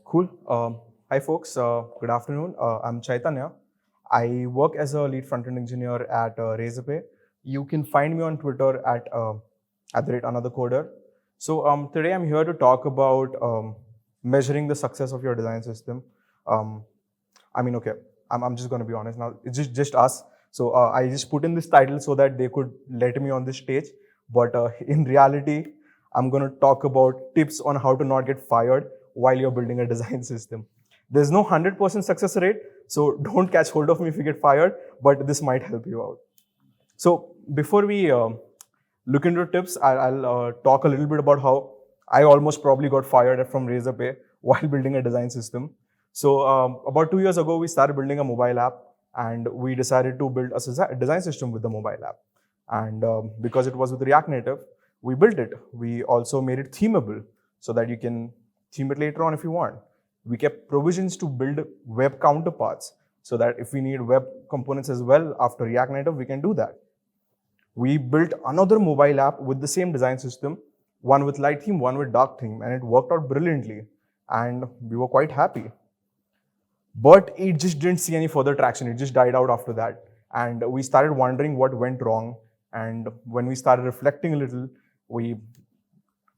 Cool. Hi, folks. Good afternoon. I'm Chaitanya. I work as a lead front-end engineer at Razorpay. You can find me on Twitter at the rate another coder. So today I'm here to talk about measuring the success of your design system. Um, okay, I'm just going to be honest now. It's just us. So I just put in this title so that they could let me on this stage. But in reality, I'm going to talk about tips on how to not get fired while you're building a design system. There's no 100% success rate, so don't catch hold of me if you get fired, but this might help you out. So before we look into tips, I'll talk a little bit about how I almost probably got fired from Razorpay while building a design system. So about 2 years ago, we started building a mobile app, and we decided to build a design system with the mobile app. And because it was with React Native, we built it. We also made it themable so that you can theme it later on if you want. We kept provisions to build web counterparts so that if we need web components as well after React Native, we can do that. We built another mobile app with the same design system, one with light theme, one with dark theme, and it worked out brilliantly. And we were quite happy. But it just didn't see any further traction. It just died out after that. And we started wondering what went wrong. And when we started reflecting a little, we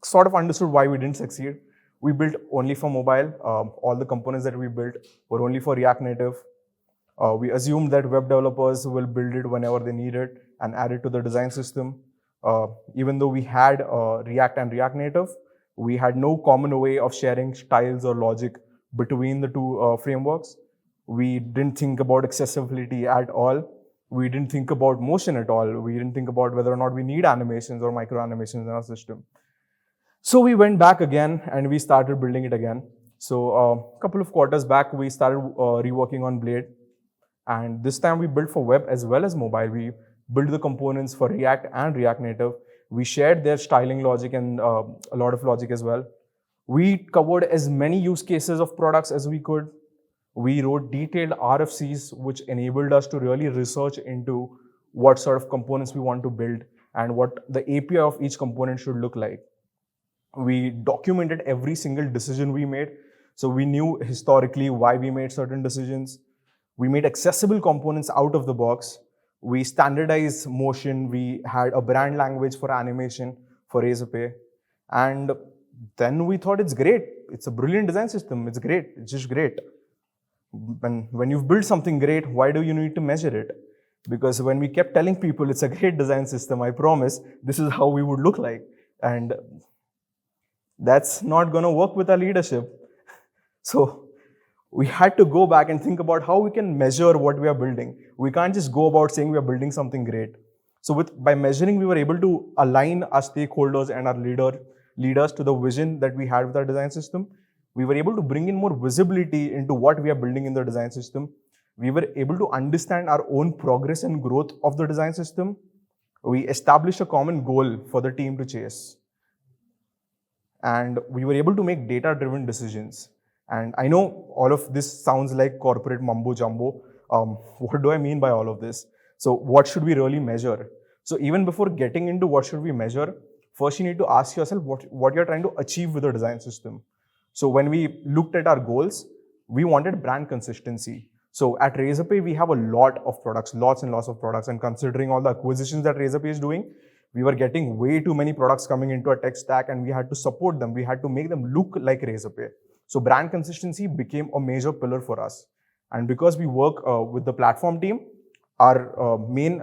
sort of understood why we didn't succeed. We built only for mobile. All the components that we built were only for React Native. We assumed that web developers will build it whenever they need it and add it to the design system. Even though we had React and React Native, we had no common way of sharing styles or logic between the two frameworks. We didn't think about accessibility at all. We didn't think about motion at all. We didn't think about whether or not we need animations or micro animations in our system. So we went back again and we started building it again. So a couple of quarters back, we started reworking on Blade. And this time we built for web as well as mobile. We built the components for React and React Native. We shared their styling logic and a lot of logic as well. We covered as many use cases of products as we could. We wrote detailed RFCs, which enabled us to really research into what sort of components we want to build and what the API of each component should look like. We documented every single decision we made. So we knew historically why we made certain decisions. We made accessible components out of the box. We standardized motion. We had a brand language for animation for Razorpay. And then we thought it's great. It's a brilliant design system. It's great. It's just great. When you've built something great, why do you need to measure it? Because when we kept telling people it's a great design system, I promise this is how we would look like. And that's not going to work with our leadership. So we had to go back and think about how we can measure what we are building. We can't just go about saying we are building something great. So by measuring, we were able to align our stakeholders and our leaders to the vision that we had with our design system. We were able to bring in more visibility into what we are building in the design system. We were able to understand our own progress and growth of the design system. We established a common goal for the team to chase. And we were able to make data-driven decisions. And I know all of this sounds like corporate mumbo jumbo. What do I mean by all of this? So what should we really measure? So even before getting into what should we measure, first you need to ask yourself what you're trying to achieve with the design system. So when we looked at our goals, we wanted brand consistency. So at Razorpay, we have a lot of products, lots and lots of products. And considering all the acquisitions that Razorpay is doing, we were getting way too many products coming into our tech stack and we had to support them. We had to make them look like Razorpay. So brand consistency became a major pillar for us. And because we work with the platform team, our main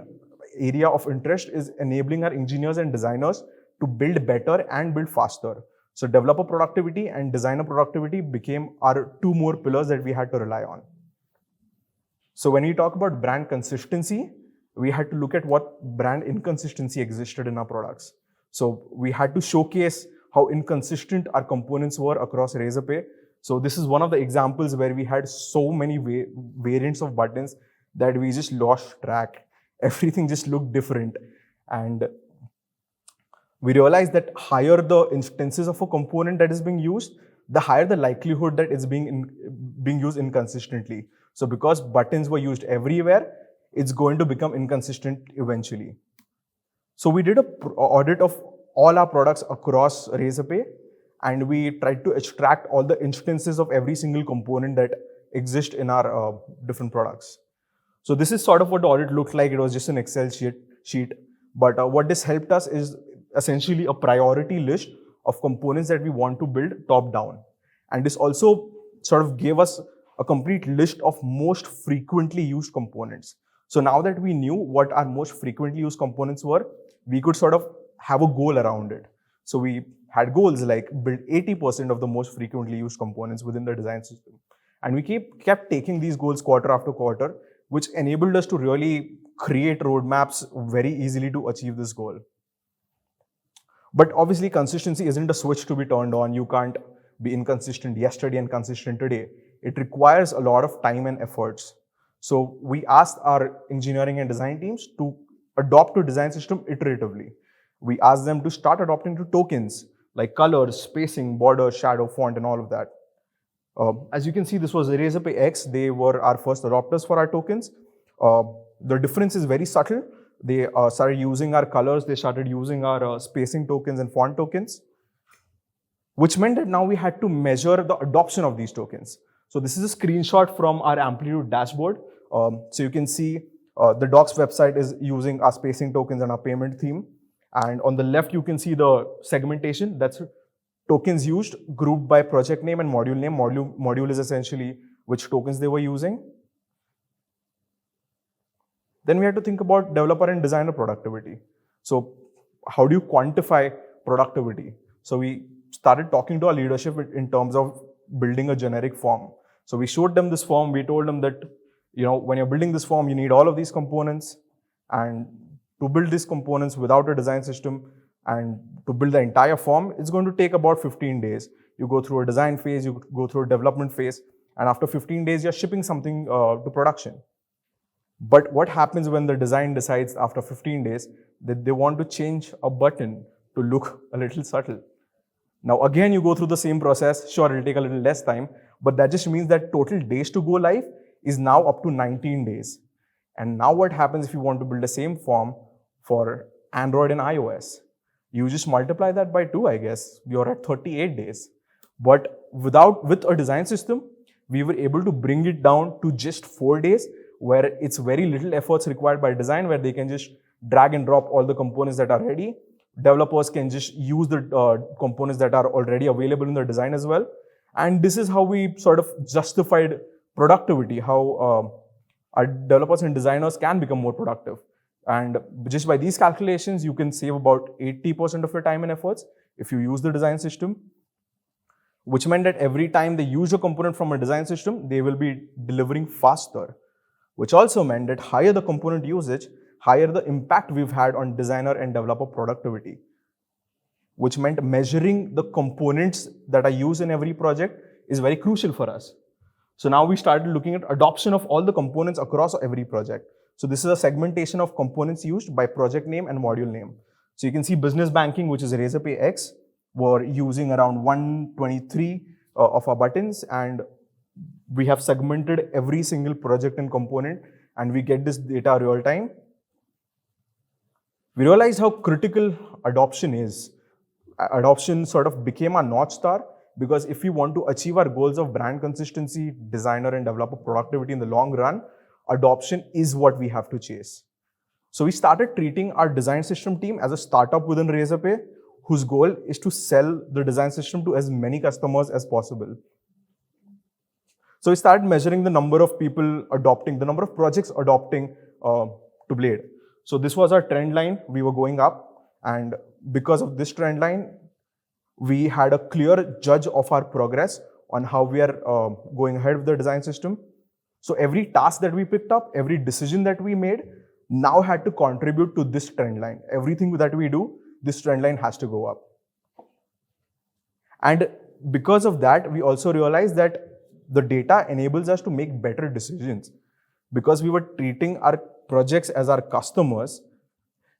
area of interest is enabling our engineers and designers to build better and build faster. So developer productivity and designer productivity became our two more pillars that we had to rely on. So when we talk about brand consistency, we had to look at what brand inconsistency existed in our products. So we had to showcase how inconsistent our components were across Razorpay. So this is one of the examples where we had so many variants of buttons that we just lost track. Everything just looked different. And we realized that higher the instances of a component that is being used, the higher the likelihood that it's being used inconsistently. So because buttons were used everywhere, it's going to become inconsistent eventually. So we did an audit of all our products across Razorpay, and we tried to extract all the instances of every single component that exist in our different products. So this is sort of what the audit looked like. It was just an Excel sheet. But what this helped us is essentially a priority list of components that we want to build top down. And this also sort of gave us a complete list of most frequently used components. So now that we knew what our most frequently used components were, we could sort of have a goal around it. So we had goals like build 80% of the most frequently used components within the design system. And we kept taking these goals quarter after quarter, which enabled us to really create roadmaps very easily to achieve this goal. But obviously, consistency isn't a switch to be turned on. You can't be inconsistent yesterday and consistent today. It requires a lot of time and efforts. So we asked our engineering and design teams to adopt a design system iteratively. We asked them to start adopting to tokens like colors, spacing, border, shadow, font, and all of that. As you can see, this was Razorpay X. They were our first adopters for our tokens. The difference is very subtle. They started using our colors. They started using our spacing tokens and font tokens, which meant that now we had to measure the adoption of these tokens. So this is a screenshot from our Amplitude dashboard. So you can see the docs website is using our spacing tokens and our payment theme. And on the left, you can see the segmentation. That's tokens used, grouped by project name and module name. Module is essentially which tokens they were using. Then we had to think about developer and designer productivity. So how do you quantify productivity? So we started talking to our leadership in terms of building a generic form. So we showed them this form. We told them that, when you're building this form, you need all of these components. And to build these components without a design system and to build the entire form, it's going to take about 15 days. You go through a design phase, you go through a development phase, and after 15 days, you're shipping something to production. But what happens when the design decides after 15 days that they want to change a button to look a little subtle? Now, again, you go through the same process. Sure, it'll take a little less time, but that just means that total days to go live is now up to 19 days. And now what happens if you want to build the same form for Android and iOS? You just multiply that by 2, I guess. You're at 38 days. But with a design system, we were able to bring it down to just 4 days, where it's very little efforts required by design, where they can just drag and drop all the components that are ready. Developers can just use the components that are already available in the design as well. And this is how we sort of justified productivity, how our developers and designers can become more productive. And just by these calculations, you can save about 80% of your time and efforts if you use the design system, which meant that every time they use a component from a design system, they will be delivering faster, which also meant that higher the component usage, higher the impact we've had on designer and developer productivity, which meant measuring the components that are used in every project is very crucial for us. So now we started looking at adoption of all the components across every project. So this is a segmentation of components used by project name and module name. So you can see business banking, which is Razorpay X, were using around 123 of our buttons, and we have segmented every single project and component, and we get this data real time. We realized how critical adoption is. Adoption sort of became our North Star, because if we want to achieve our goals of brand consistency, designer and developer productivity in the long run, adoption is what we have to chase. So we started treating our design system team as a startup within Razorpay, whose goal is to sell the design system to as many customers as possible. So we started measuring the number of people adopting, the number of projects adopting to Blade. So this was our trend line. We were going up, and because of this trend line, we had a clear judge of our progress on how we are going ahead with the design system. So every task that we picked up, every decision that we made now had to contribute to this trend line. Everything that we do, this trend line has to go up. And because of that, we also realized that the data enables us to make better decisions. Because we were treating our projects as our customers,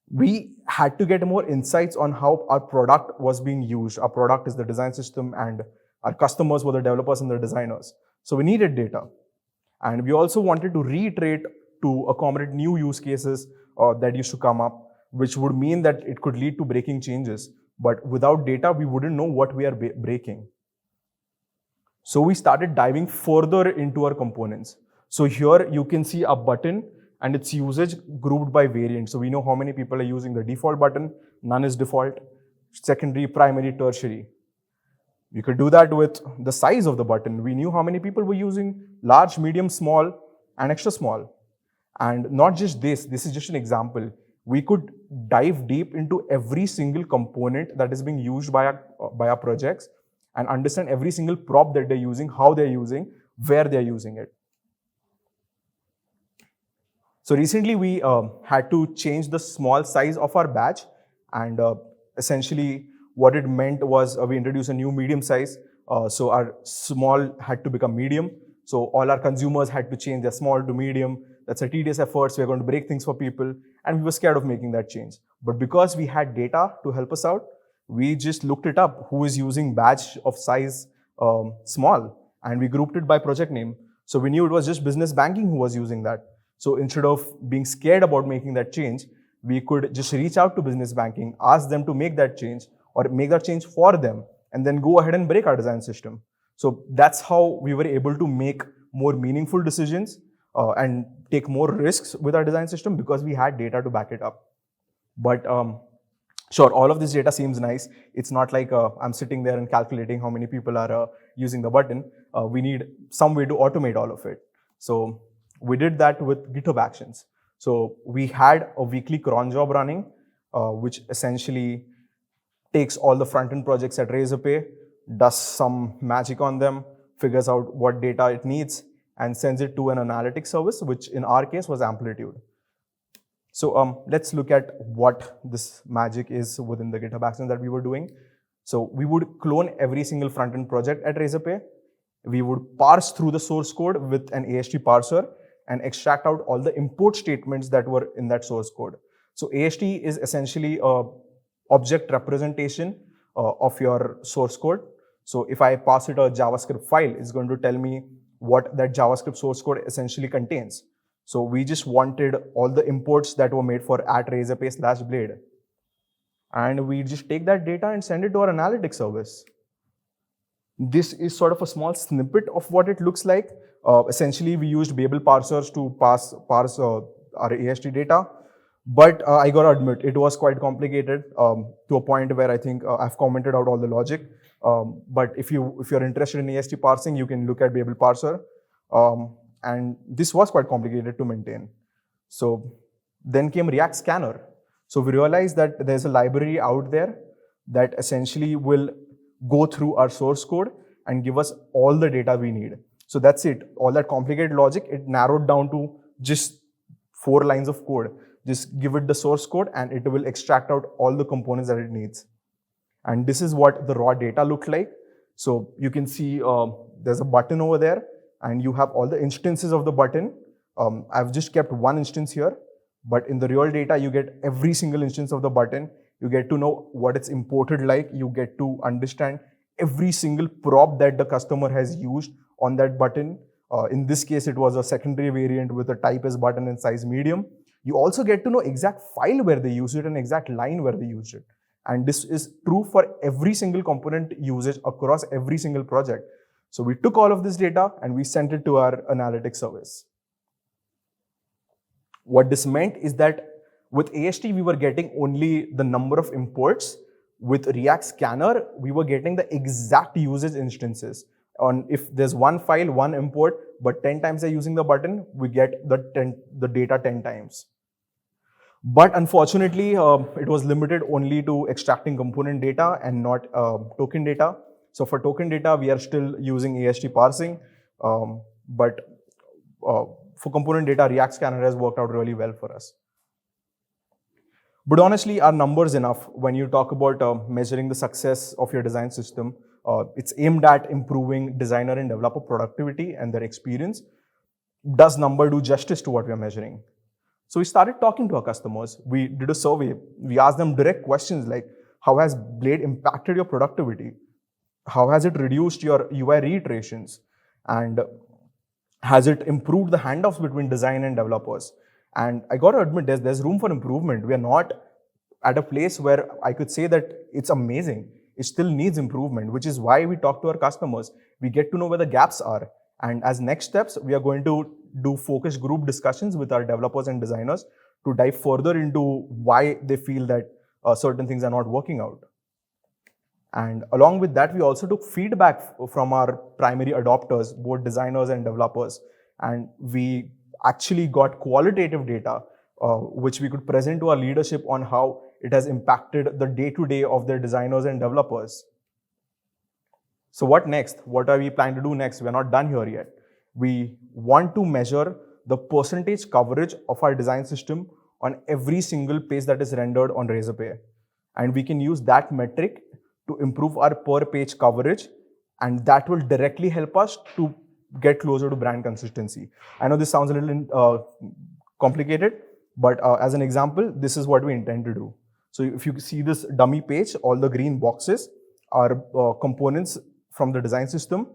we had to get more insights on how our product was being used. Our product is the design system, and our customers were the developers and the designers. So we needed data. And we also wanted to reiterate to accommodate new use cases that used to come up, which would mean that it could lead to breaking changes. But without data, we wouldn't know what we are breaking. So we started diving further into our components. So here you can see a button and its usage grouped by variant. So we know how many people are using the default button, none is default, secondary, primary, tertiary. We could do that with the size of the button. We knew how many people were using large, medium, small, and extra small. And not just this is just an example. We could dive deep into every single component that is being used by our projects and understand every single prop that they're using, how they're using, where they're using it. So recently we had to change the small size of our batch, and essentially what it meant was we introduced a new medium size. So our small had to become medium. So all our consumers had to change their small to medium. That's a tedious effort. So we're going to break things for people. And we were scared of making that change. But because we had data to help us out, we just looked it up, who is using batch of size small. And we grouped it by project name. So we knew it was just business banking who was using that. So instead of being scared about making that change, we could just reach out to business banking, ask them to make that change or make that change for them, and then go ahead and break our design system. So that's how we were able to make more meaningful decisions and take more risks with our design system because we had data to back it up. But sure, all of this data seems nice. It's not like I'm sitting there and calculating how many people are using the button. We need some way to automate all of it. So we did that with GitHub Actions. So we had a weekly cron job running, which essentially takes all the front-end projects at Razorpay, does some magic on them, figures out what data it needs, and sends it to an analytics service, which in our case was Amplitude. So let's look at what this magic is within the GitHub Actions that we were doing. So we would clone every single front-end project at Razorpay. We would parse through the source code with an AST parser and extract out all the import statements that were in that source code. So AST is essentially a object representation of your source code. So if I pass it a JavaScript file, it's going to tell me what that JavaScript source code essentially contains. So we just wanted all the imports that were made for @Razorpay/blade. And we just take that data and send it to our analytics service. This is sort of a small snippet of what it looks like. Essentially, we used Babel parsers to parse our AST data. But I gotta admit, it was quite complicated to a point where I think I've commented out all the logic. But if you're interested in AST parsing, you can look at Babel parser. And this was quite complicated to maintain. So then came React Scanner. So we realized that there's a library out there that essentially will go through our source code and give us all the data we need. So that's it. All that complicated logic, it narrowed down to just 4 lines of code. Just give it the source code and it will extract out all the components that it needs. And this is what the raw data looked like. So you can see there's a button over there and you have all the instances of the button. I've just kept one instance here, but in the real data, you get every single instance of the button. You get to know what it's imported like. You get to understand every single prop that the customer has used on that button. In this case, it was a secondary variant with a type as button and size medium. You also get to know exact file where they used it and exact line where they used it. And this is true for every single component usage across every single project. So we took all of this data and we sent it to our analytics service. What this meant is that with AST, we were getting only the number of imports. With React Scanner, we were getting the exact usage instances. If there's one file, one import, but 10 times they're using the button, we get the data 10 times. But unfortunately, it was limited only to extracting component data and not token data. So for token data, we are still using AST parsing. But for component data, React Scanner has worked out really well for us. But honestly, our numbers enough when you talk about measuring the success of your design system. It's aimed at improving designer and developer productivity and their experience. Does number do justice to what we are measuring? So we started talking to our customers. We did a survey. We asked them direct questions like, how has Blade impacted your productivity? How has it reduced your UI reiterations? And has it improved the handoffs between design and developers? And I got to admit, there's room for improvement. We are not at a place where I could say that it's amazing. It still needs improvement, which is why we talk to our customers. We get to know where the gaps are. And as next steps, we are going to do focus group discussions with our developers and designers to dive further into why they feel that certain things are not working out. And along with that, we also took feedback from our primary adopters, both designers and developers. And we actually got qualitative data, which we could present to our leadership on how it has impacted the day-to-day of their designers and developers. So what next? What are we planning to do next? We're not done here yet. We want to measure the percentage coverage of our design system on every single page that is rendered on Razorpay. And we can use that metric to improve our per page coverage, and that will directly help us to get closer to brand consistency. I know this sounds a little complicated, but as an example, this is what we intend to do. So if you see this dummy page, all the green boxes are components from the design system.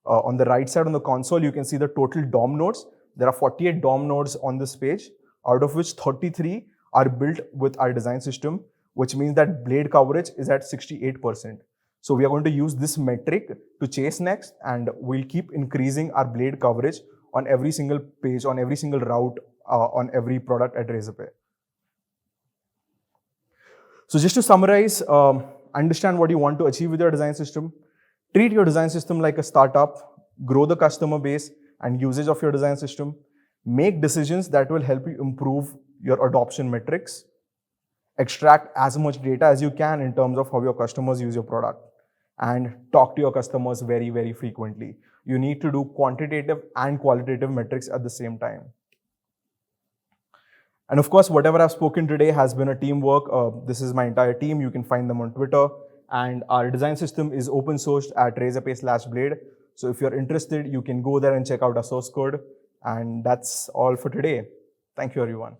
On the right side on the console, you can see the total DOM nodes. There are 48 DOM nodes on this page, out of which 33 are built with our design system, which means that blade coverage is at 68%. So we are going to use this metric to chase next, and we'll keep increasing our blade coverage on every single page, on every single route, on every product at Razorpay. So just to summarize, understand what you want to achieve with your design system. Treat your design system like a startup, grow the customer base and usage of your design system, make decisions that will help you improve your adoption metrics, extract as much data as you can in terms of how your customers use your product, and talk to your customers very, very frequently. You need to do quantitative and qualitative metrics at the same time. And of course, whatever I've spoken today has been a teamwork. This is my entire team. You can find them on Twitter. And our design system is open sourced at Razorpay/Blade. So if you're interested, you can go there and check out our source code. And that's all for today. Thank you, everyone.